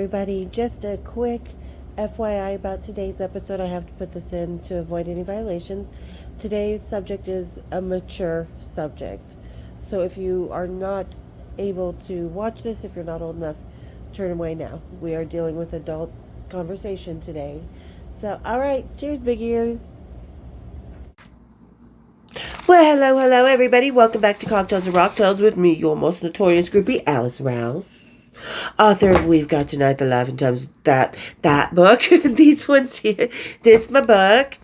everybody. Just a quick FYI about today's episode. I have to put this in to avoid any violations. Today's subject is a mature subject. So if you are not able to watch this, if you're not old enough, turn away now. We are dealing with adult conversation today. So, alright, cheers, big ears. Well, hello, everybody. Welcome back to Cocktails and Rocktails with me, your most notorious groupie, Alice Rouse. Author of We've Got Tonight, The Life and Times, that book. These ones here. This is my book.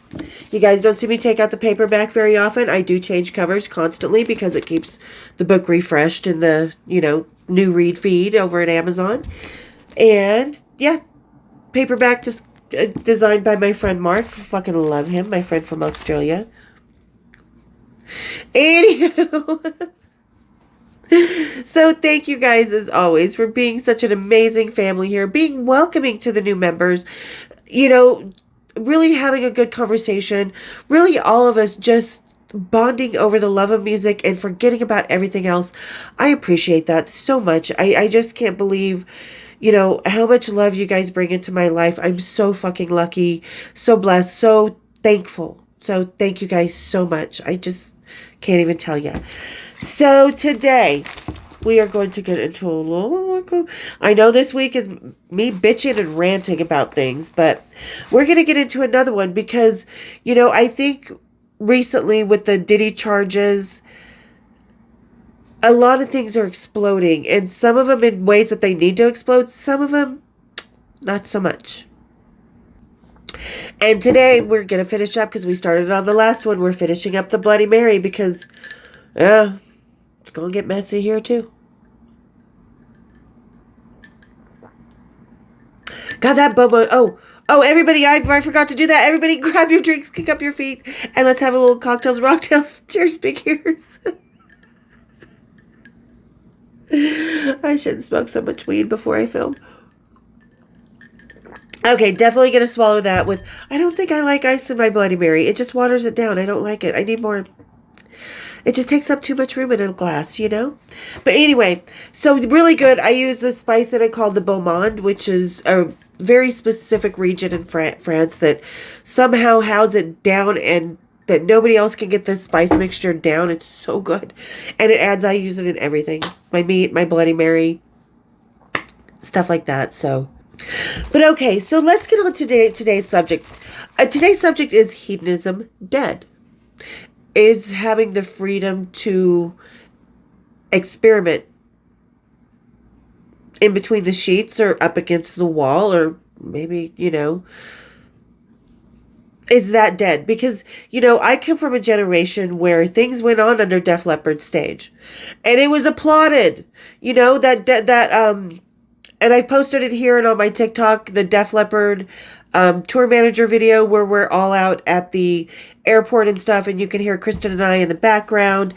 You guys don't see me take out the paperback very often. I do change covers constantly because it keeps the book refreshed in the, new read feed over at Amazon. And, yeah, paperback just designed by my friend Mark. Fucking love him. My friend from Australia. Anywho. So thank you guys as always for being such an amazing family here, being welcoming to the new members, really having a good conversation, really all of us just bonding over the love of music and forgetting about everything else. I appreciate that so much. I just can't believe, how much love you guys bring into my life. I'm so fucking lucky, so blessed, so thankful. So thank you guys so much. I just can't even tell you. So today, we are going to get into a little... I know this week is me bitching and ranting about things, but we're going to get into another one because, I think recently with the Diddy charges, a lot of things are exploding, and some of them in ways that they need to explode, some of them not so much. And today, we're going to finish up because we started on the last one. We're finishing up the Bloody Mary because, yeah, it's going to get messy here too. Got that bubble. Oh, everybody, I forgot to do that. Everybody grab your drinks, kick up your feet, and let's have a little cocktails, rocktails. Cheers, big ears. I shouldn't smoke so much weed before I film. Okay, definitely going to swallow that with... I don't think I like ice in my Bloody Mary. It just waters it down. I don't like it. I need more... It just takes up too much room in a glass, But anyway, so really good. I use this spice that I call the Beaumont, which is a very specific region in France that somehow has it down and that nobody else can get this spice mixture down. It's so good. And I use it in everything. My meat, my Bloody Mary, stuff like that, so... But okay, so let's get on to today's subject. Today's subject is hedonism dead? Is having the freedom to experiment in between the sheets or up against the wall or maybe, is that dead? Because, I come from a generation where things went on under Def Leppard's stage and it was applauded, and I've posted it here and on my TikTok, the Def Leppard tour manager video where we're all out at the airport and stuff, and you can hear Kristen and I in the background.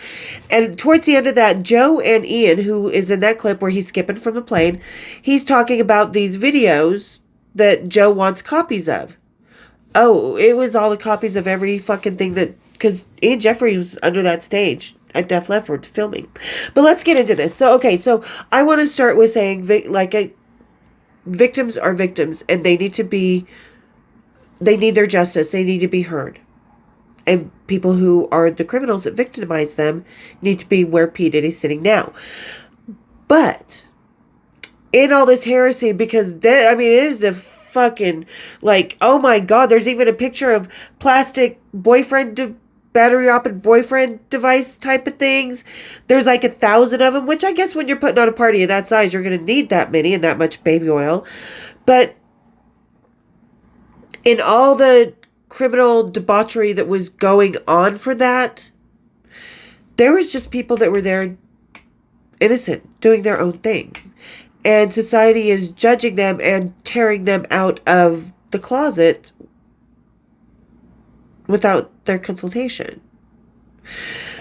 And towards the end of that, Joe and Ian, who is in that clip where he's skipping from the plane, he's talking about these videos that Joe wants copies of. Oh, it was all the copies of every fucking thing because Ian Jeffrey was under that stage at Def Leppard filming. But let's get into this. So, okay, so I want to start with saying, victims are victims, and they need their justice. They need to be heard. And people who are the criminals that victimize them need to be where P. Diddy's sitting now. But in all this heresy, because it is a fucking, oh my God, there's even a picture of plastic battery-operated boyfriend device type of things. There's 1,000 of them, which I guess when you're putting on a party of that size, you're going to need that many and that much baby oil. But in all the criminal debauchery that was going on for that, there was just people that were there innocent, doing their own thing. And society is judging them and tearing them out of the closet without their consultation.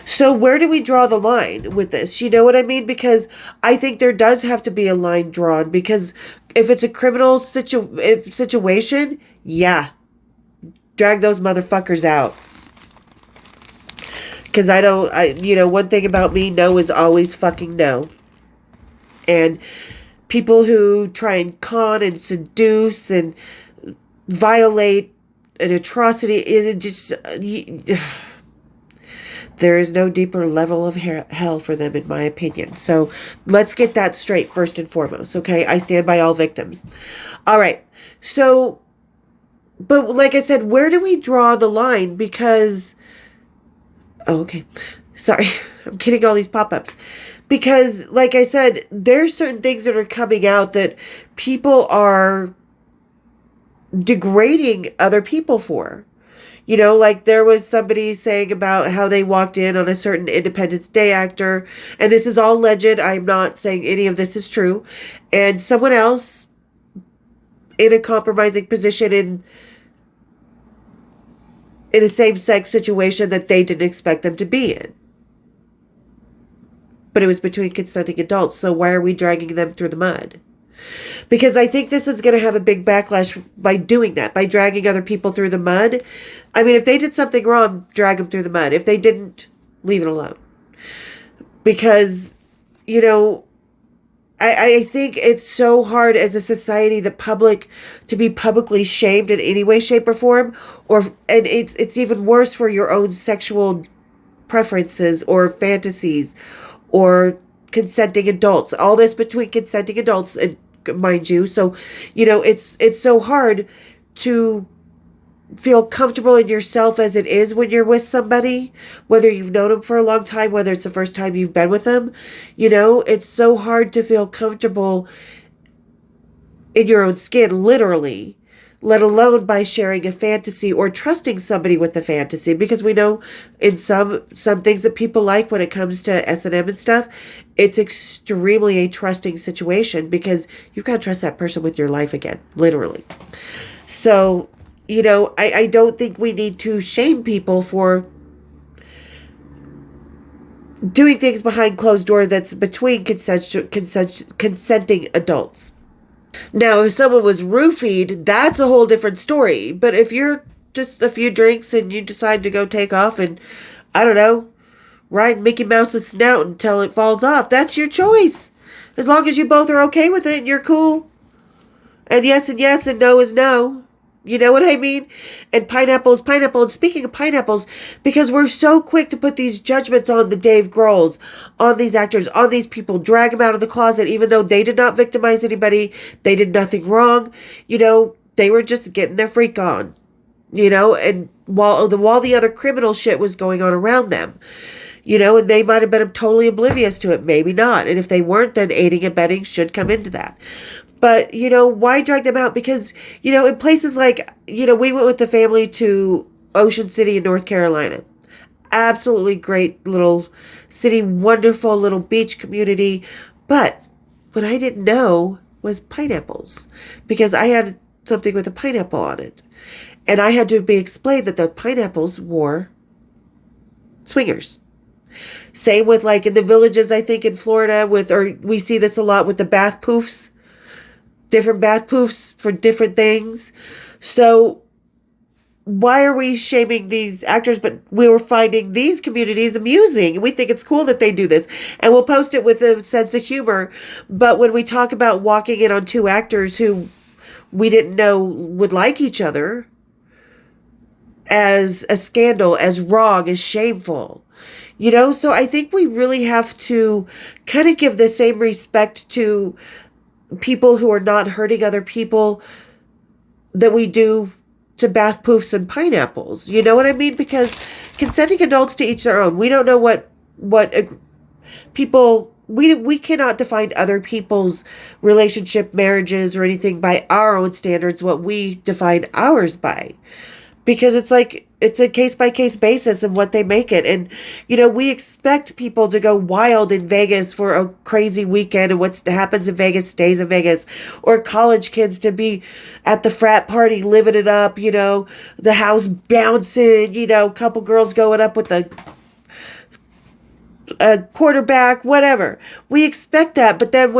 So where do we draw the line with this? You know what I mean? Because I think there does have to be a line drawn, because if it's a criminal situation, yeah, drag those motherfuckers out. Because one thing about me, no is always fucking no. And people who try and con and seduce and violate an atrocity. It just there is no deeper level of hell for them, in my opinion. So let's get that straight first and foremost, okay? I stand by all victims. All right. So, but like I said, where do we draw the line? Because, oh, okay. Sorry. I'm getting all these pop-ups. Because, like I said, there's certain things that are coming out that people are degrading other people for. You know, like there was somebody saying about how they walked in on a certain Independence Day actor, and this is all alleged. I'm not saying any of this is true. And someone else in a compromising position in a same-sex situation that they didn't expect them to be in. But it was between consenting adults, so why are we dragging them through the mud? Because I think this is going to have a big backlash by doing that, by dragging other people through the mud. I mean, if they did something wrong, drag them through the mud. If they didn't, leave it alone. Because, you know, I think it's so hard as a society, the public, to be publicly shamed in any way, shape, or form. And it's even worse for your own sexual preferences or fantasies or consenting adults. All this between consenting adults, and mind you. So, you know, it's so hard to feel comfortable in yourself as it is when you're with somebody, whether you've known them for a long time, whether it's the first time you've been with them. You know, it's so hard to feel comfortable in your own skin, literally, let alone by sharing a fantasy or trusting somebody with the fantasy, because we know in some things that people like when it comes to S&M and stuff, it's extremely a trusting situation because you've got to trust that person with your life again, literally. So, you know, I don't think we need to shame people for doing things behind closed doors that's between consenting adults. Now, if someone was roofied, that's a whole different story. But if you're just a few drinks and you decide to go take off and, I don't know, ride Mickey Mouse's snout until it falls off, that's your choice. As long as you both are okay with it and you're cool. And yes and no is no. You know what I mean? And pineapple is pineapple. And speaking of pineapples, because we're so quick to put these judgments on the Dave Grohls, on these actors, on these people, drag them out of the closet, even though they did not victimize anybody. They did nothing wrong. You know, they were just getting their freak on. You know, and while the other criminal shit was going on around them. You know, and they might have been totally oblivious to it. Maybe not. And if they weren't, then aiding and abetting should come into that. But, you know, why drag them out? Because, you know, in places like, you know, we went with the family to Ocean City in North Carolina. Absolutely great little city, wonderful little beach community. But what I didn't know was pineapples. Because I had something with a pineapple on it. And I had to be explained that the pineapples were swingers. Same with like in the villages, I think in Florida, or we see this a lot with the bath poofs. Different bath poofs for different things. So why are we shaming these actors? But we were finding these communities amusing. And we think it's cool that they do this. And we'll post it with a sense of humor. But when we talk about walking in on two actors who we didn't know would like each other as a scandal, as wrong, as shameful. You know, so I think we really have to kind of give the same respect to people who are not hurting other people that we do to bath poofs and pineapples. You know what I mean? Because consenting adults, to each their own. We don't know what people, we cannot define other people's relationship, marriages, or anything by our own standards, what we define ours by. Because it's like, it's a case-by-case basis of what they make it. And, you know, we expect people to go wild in Vegas for a crazy weekend, and what happens in Vegas stays in Vegas. Or college kids to be at the frat party living it up, you know, the house bouncing, you know, couple girls going up with a quarterback, whatever. We expect that, but then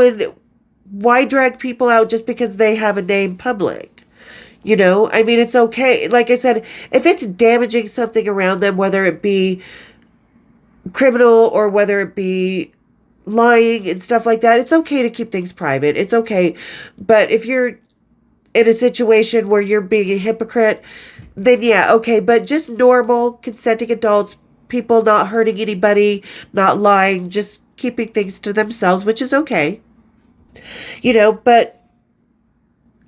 why drag people out just because they have a name public? You know, I mean, it's okay. Like I said, if it's damaging something around them, whether it be criminal or whether it be lying and stuff like that, it's okay to keep things private. It's okay. But if you're in a situation where you're being a hypocrite, then yeah, okay. But just normal, consenting adults, people not hurting anybody, not lying, just keeping things to themselves, which is okay. But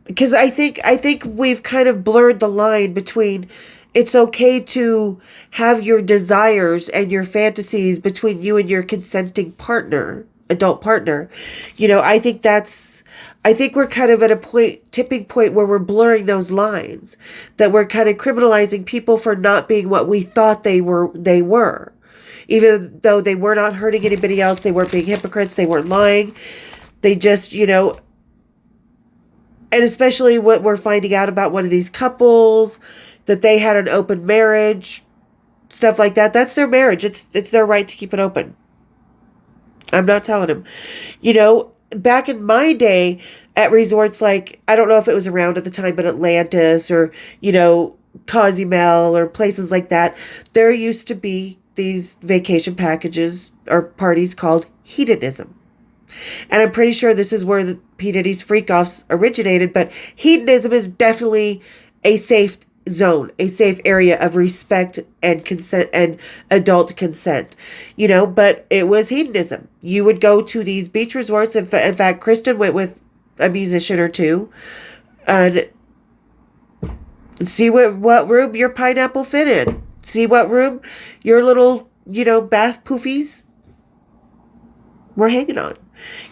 because I think we've kind of blurred the line between it's okay to have your desires and your fantasies between you and your consenting partner, adult partner. I think we're kind of at a tipping point where we're blurring those lines, that we're kind of criminalizing people for not being what we thought they were. Even though they were not hurting anybody else, they weren't being hypocrites, they weren't lying. They just, and especially what we're finding out about one of these couples, that they had an open marriage, stuff like that. That's their marriage. It's their right to keep it open. I'm not telling them. Back in my day at resorts like, I don't know if it was around at the time, but Atlantis or, Cozumel or places like that, there used to be these vacation packages or parties called hedonism. And I'm pretty sure this is where the P. Diddy's freak-offs originated, but hedonism is definitely a safe zone, a safe area of respect and consent and adult consent, but it was hedonism. You would go to these beach resorts. In fact, Kristen went with a musician or two and see what room your pineapple fit in. See what room your little, bath poofies were hanging on.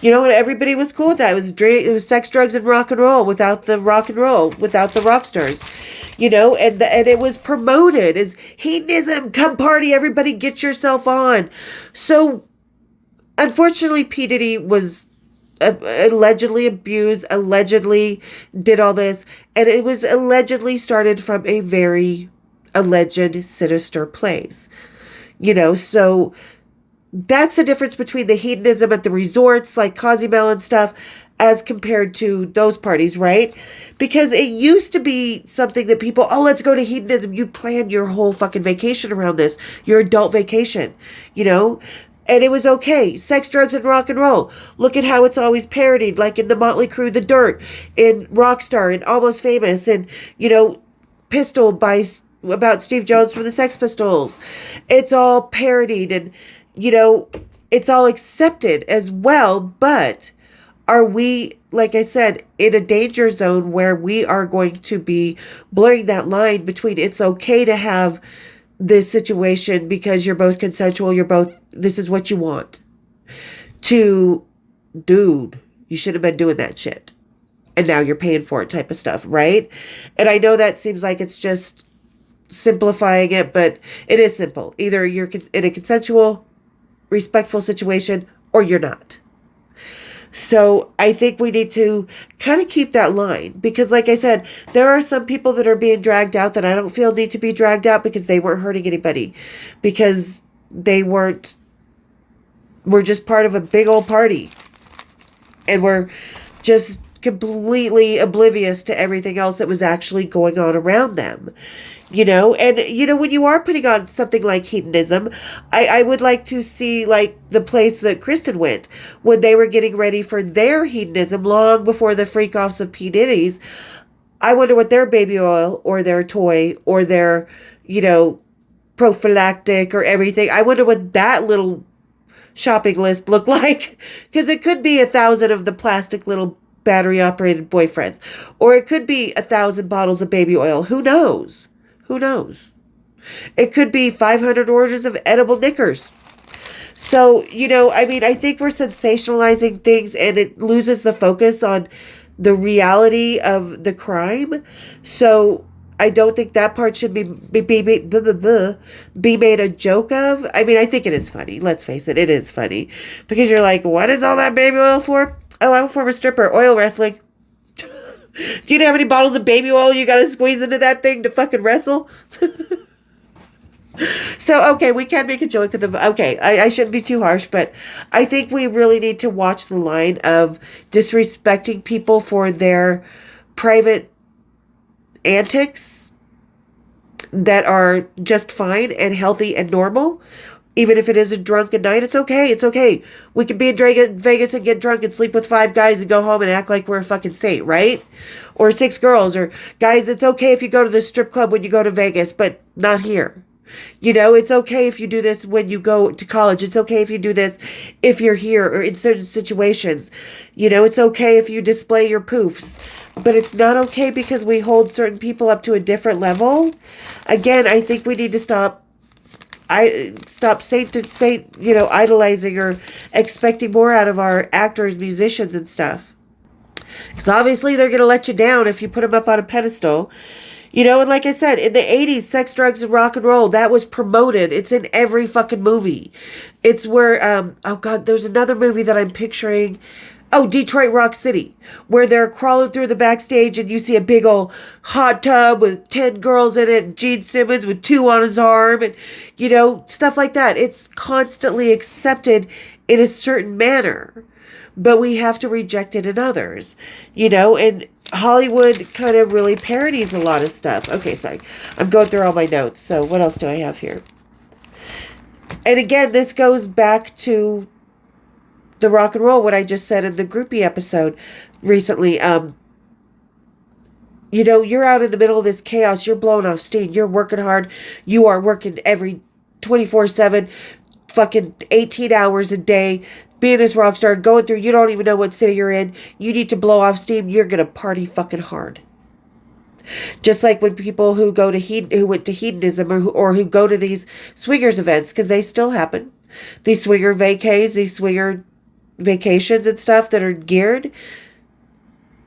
And everybody was cool with that. It was sex, drugs, and rock and roll without the rock and roll, without the rock stars. And it was promoted as hedonism. Come party, everybody, get yourself on. So, unfortunately, P. Diddy was allegedly abused, allegedly did all this, and it was allegedly started from a very alleged sinister place. So that's the difference between the hedonism at the resorts like Cozumel and stuff as compared to those parties, right? Because it used to be something that people, let's go to hedonism. You planned your whole fucking vacation around this, your adult vacation, and it was okay. Sex, drugs, and rock and roll. Look at how it's always parodied, like in the Motley Crue, The Dirt, in Rockstar, and Almost Famous, and, Pistol about Steve Jones from the Sex Pistols. It's all parodied and, it's all accepted as well, but are we, like I said, in a danger zone where we are going to be blurring that line between it's okay to have this situation because you're both consensual, this is what you want, to, dude, you shouldn't have been doing that shit, and now you're paying for it type of stuff, right? And I know that seems like it's just simplifying it, but it is simple. Either you're in a consensual, respectful situation, or you're not. So I think we need to kind of keep that line, because like I said, there are some people that are being dragged out that I don't feel need to be dragged out because they weren't hurting anybody, because were just part of a big old party and were just completely oblivious to everything else that was actually going on around them. And when you are putting on something like hedonism, I would like to see like the place that Kristen went when they were getting ready for their hedonism long before the freak offs of P. Diddy's. I wonder what their baby oil or their toy or their, prophylactic or everything. I wonder what that little shopping list looked like, because it could be 1,000 of the plastic little battery operated boyfriends, or it could be 1,000 bottles of baby oil. Who knows? Who knows? It could be 500 orders of edible knickers. So, I think we're sensationalizing things and it loses the focus on the reality of the crime. So, I don't think that part should be made a joke of. I think it is funny. Let's face it, it is funny. Because you're like, what is all that baby oil for? Oh, I'm a former stripper, oil wrestling. Do you know how many bottles of baby oil you gotta squeeze into that thing to fucking wrestle? So, okay, we can make a joke of them. Okay, I shouldn't be too harsh, but I think we really need to watch the line of disrespecting people for their private antics that are just fine and healthy and normal, Even if it is a drunken night, it's okay. It's okay. We can be in Vegas and get drunk and sleep with 5 guys and go home and act like we're a fucking saint, right? Or 6 girls. Or, guys, it's okay if you go to the strip club when you go to Vegas, but not here. It's okay if you do this when you go to college. It's okay if you do this if you're here or in certain situations. It's okay if you display your poofs. But it's not okay because we hold certain people up to a different level. Again, I think we need to stop saint to saint, idolizing or expecting more out of our actors, musicians, and stuff. Because obviously they're going to let you down if you put them up on a pedestal. And like I said, in the 80s, sex, drugs, and rock and roll, that was promoted. It's in every fucking movie. It's where, oh God, there's another movie that I'm picturing. Oh, Detroit Rock City, where they're crawling through the backstage and you see a big old hot tub with 10 girls in it, and Gene Simmons with 2 on his arm, and, stuff like that. It's constantly accepted in a certain manner, but we have to reject it in others, and Hollywood kind of really parodies a lot of stuff. Okay, sorry. I'm going through all my notes, so what else do I have here? And again, this goes back to the rock and roll, what I just said in the groupie episode recently. You're out in the middle of this chaos. You're blowing off steam. You're working hard. You are working every 24/7, fucking 18 hours a day, being this rock star, going through, you don't even know what city you're in. You need to blow off steam. You're going to party fucking hard. Just like when people who go to who went to hedonism or who go to these swingers events, because they still happen. These swinger vacays, these swinger vacations and stuff that are geared.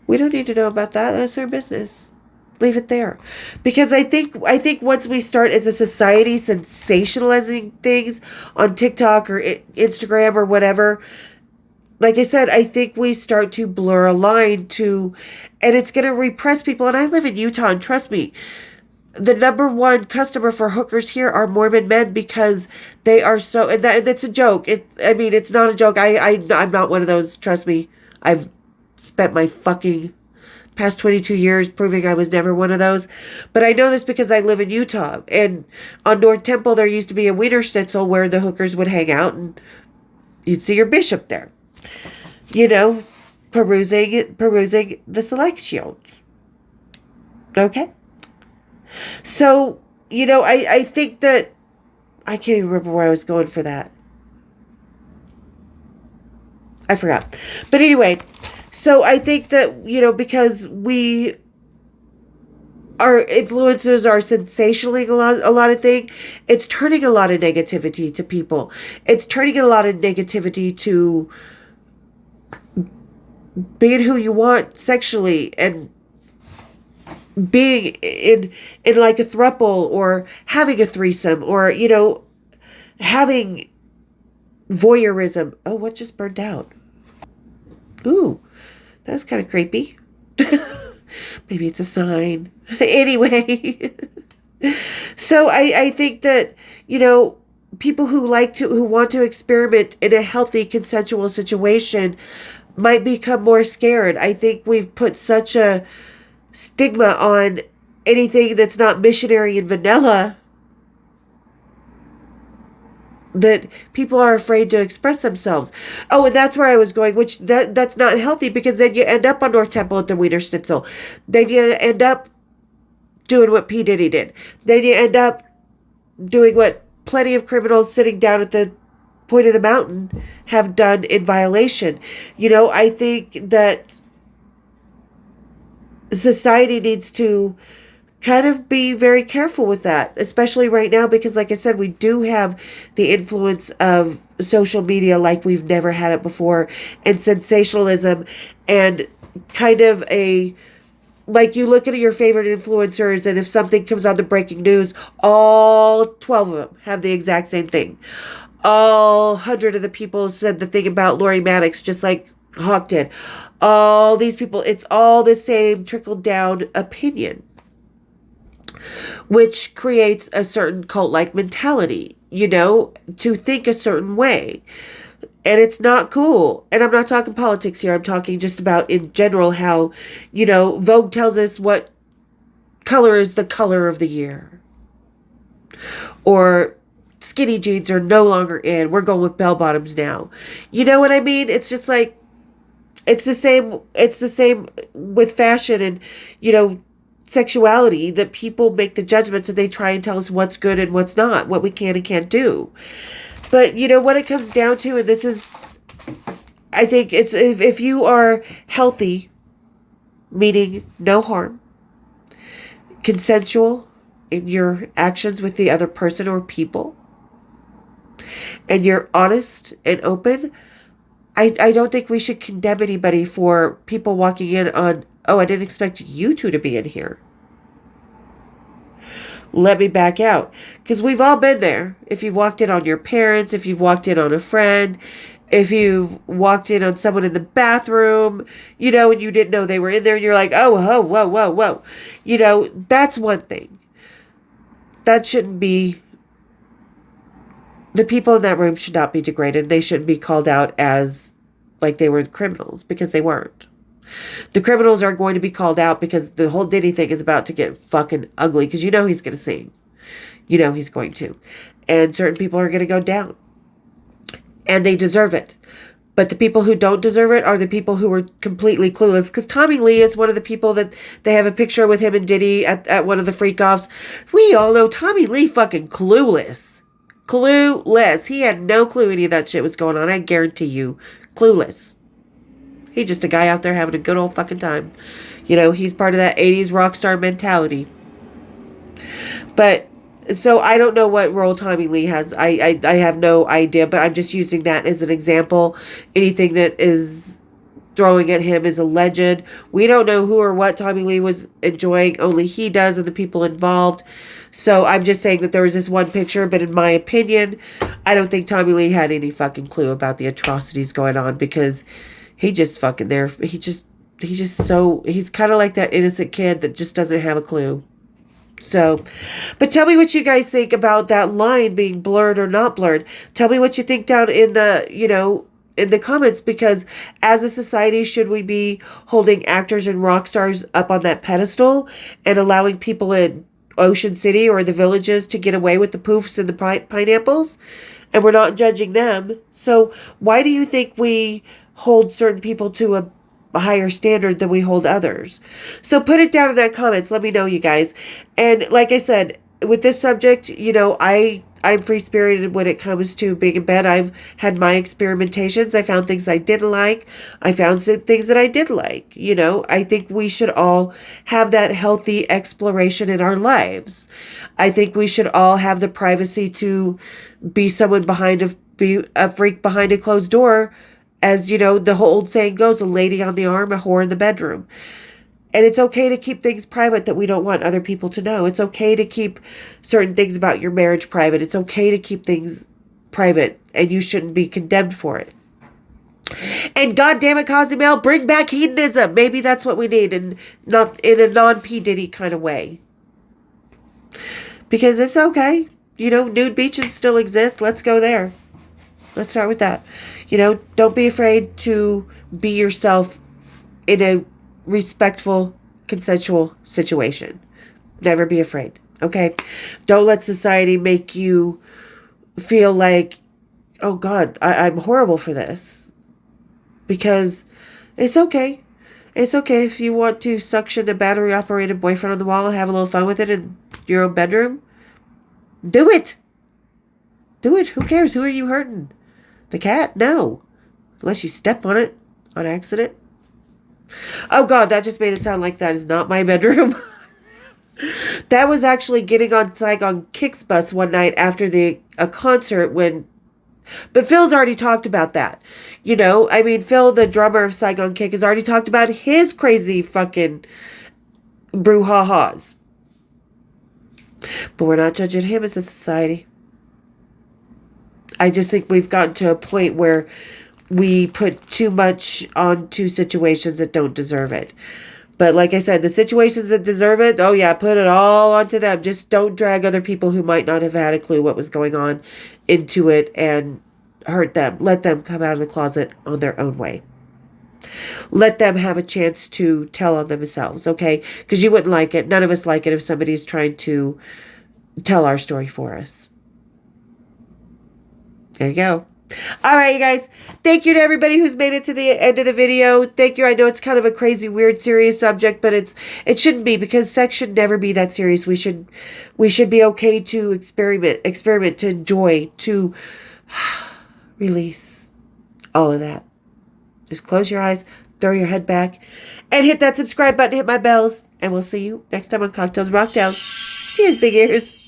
We don't need to know about that. That's their business. Leave it there. Because I think once we start as a society sensationalizing things on TikTok or Instagram or whatever, like I said, I think we start to blur a line and it's going to repress people. And I live in Utah, and trust me, the number one customer for hookers here are Mormon men because they are so, and that's a joke. It's not a joke. I'm not one of those. Trust me. I've spent my fucking past 22 years proving I was never one of those. But I know this because I live in Utah, and on North Temple, there used to be a Wiener Schnitzel where the hookers would hang out, and you'd see your bishop there, perusing the selections. Okay. So, I think that, I can't even remember where I was going for that. I forgot. But anyway, so I think that, because our influencers are sensationaling a lot of things, it's turning a lot of negativity to people. It's turning a lot of negativity to being who you want sexually and being in like a throuple or having a threesome or, having voyeurism. Oh, what just burned out? Ooh, that was kind of creepy. Maybe it's a sign. Anyway. So I think that, people who want to experiment in a healthy consensual situation might become more scared. I think we've put such a stigma on anything that's not missionary and vanilla that people are afraid to express themselves. Oh, and that's where I was going, which that's not healthy, because then you end up on North Temple at the Wiener Schnitzel. Then you end up doing what P. Diddy did. Then you end up doing what plenty of criminals sitting down at the point of the mountain have done in violation. I think that society needs to kind of be very careful with that, especially right now, because like I said, we do have the influence of social media like we've never had it before, and sensationalism, and kind of like you look at your favorite influencers, and if something comes on the breaking news, all 12 of them have the exact same thing. All 100 of the people said the thing about Lori Maddox, just like Hawk did. All these people, it's all the same trickled down opinion, which creates a certain cult-like mentality, to think a certain way. And it's not cool. And I'm not talking politics here. I'm talking just about in general how, Vogue tells us what color is the color of the year. Or skinny jeans are no longer in. We're going with bell bottoms now. You know what I mean? It's just like, it's the same with fashion and, sexuality, that people make the judgments and they try and tell us what's good and what's not, what we can and can't do. But, what it comes down to, and this is, I think it's, if you are healthy, meaning no harm, consensual in your actions with the other person or people, and you're honest and open, I don't think we should condemn anybody for people walking in on, oh, I didn't expect you two to be in here. Let me back out. Because we've all been there. If you've walked in on your parents, if you've walked in on a friend, if you've walked in on someone in the bathroom, and you didn't know they were in there, and you're like, oh, whoa, whoa, whoa, whoa. That's one thing. That shouldn't be, the people in that room should not be degraded. They shouldn't be called out as like they were criminals, because they weren't. The criminals are going to be called out because the whole Diddy thing is about to get fucking ugly, because he's going to sing. He's going to. And certain people are going to go down. And they deserve it. But the people who don't deserve it are the people who are completely clueless. Because Tommy Lee is one of the people that they have a picture with him and Diddy at one of the freak-offs. We all know Tommy Lee fucking clueless. Clueless. He had no clue any of that shit was going on. I guarantee you. Clueless. He's just a guy out there having a good old fucking time. He's part of that 80s rock star mentality. But, so I don't know what role Tommy Lee has. I have no idea, but I'm just using that as an example. Anything that is throwing at him is alleged. We don't know who or what Tommy Lee was enjoying. Only he does and the people involved. So I'm just saying that there was this one picture, but in my opinion, I don't think Tommy Lee had any fucking clue about the atrocities going on, because he just fucking there. He's kind of like that innocent kid that just doesn't have a clue. So, but tell me what you guys think about that line being blurred or not blurred. Tell me what you think down in the, in the comments, because as a society, should we be holding actors and rock stars up on that pedestal and allowing people in Ocean City or the Villages to get away with the poofs and the pineapples? And we're not judging them. So why do you think we hold certain people to a higher standard than we hold others? So put it down in the comments. Let me know, you guys. And like I said, with this subject, I'm free-spirited when it comes to being in bed. I've had my experimentations. I found things I didn't like. I found things that I did like. I think we should all have that healthy exploration in our lives. I think we should all have the privacy to be someone be a freak behind a closed door. As the whole old saying goes, a lady on the arm, a whore in the bedroom. And it's okay to keep things private that we don't want other people to know. It's okay to keep certain things about your marriage private. It's okay to keep things private, and you shouldn't be condemned for it. And goddamn it, Cozumel, bring back hedonism. Maybe that's what we need, and not in a non-P. Diddy kind of way. Because it's okay. Nude beaches still exist. Let's go there. Let's start with that. Don't be afraid to be yourself in a respectful, consensual situation. Never be afraid, okay? Don't let society make you feel like, oh God, I'm horrible for this. Because it's okay. It's okay if you want to suction a battery-operated boyfriend on the wall and have a little fun with it in your own bedroom. Do it. Do it. Who cares? Who are you hurting? The cat? No. Unless you step on it on accident. Oh God, that just made it sound like that is not my bedroom. That was actually getting on Saigon Kick's bus one night after a concert when... But Phil's already talked about that. Phil, the drummer of Saigon Kick, has already talked about his crazy fucking brouhahas. But we're not judging him as a society. I just think we've gotten to a point where we put too much onto situations that don't deserve it. But like I said, the situations that deserve it, oh yeah, put it all onto them. Just don't drag other people who might not have had a clue what was going on into it and hurt them. Let them come out of the closet on their own way. Let them have a chance to tell on themselves, okay? Because you wouldn't like it. None of us like it if somebody's trying to tell our story for us. There you go. All right, you guys. Thank you to everybody who's made it to the end of the video. Thank you. I know it's kind of a crazy, weird, serious subject, but it shouldn't be, because sex should never be that serious. We should be okay to experiment, to enjoy, to release all of that. Just close your eyes, throw your head back, and hit that subscribe button, hit my bells, and we'll see you next time on Cocktails Rocktails. Cheers, big ears.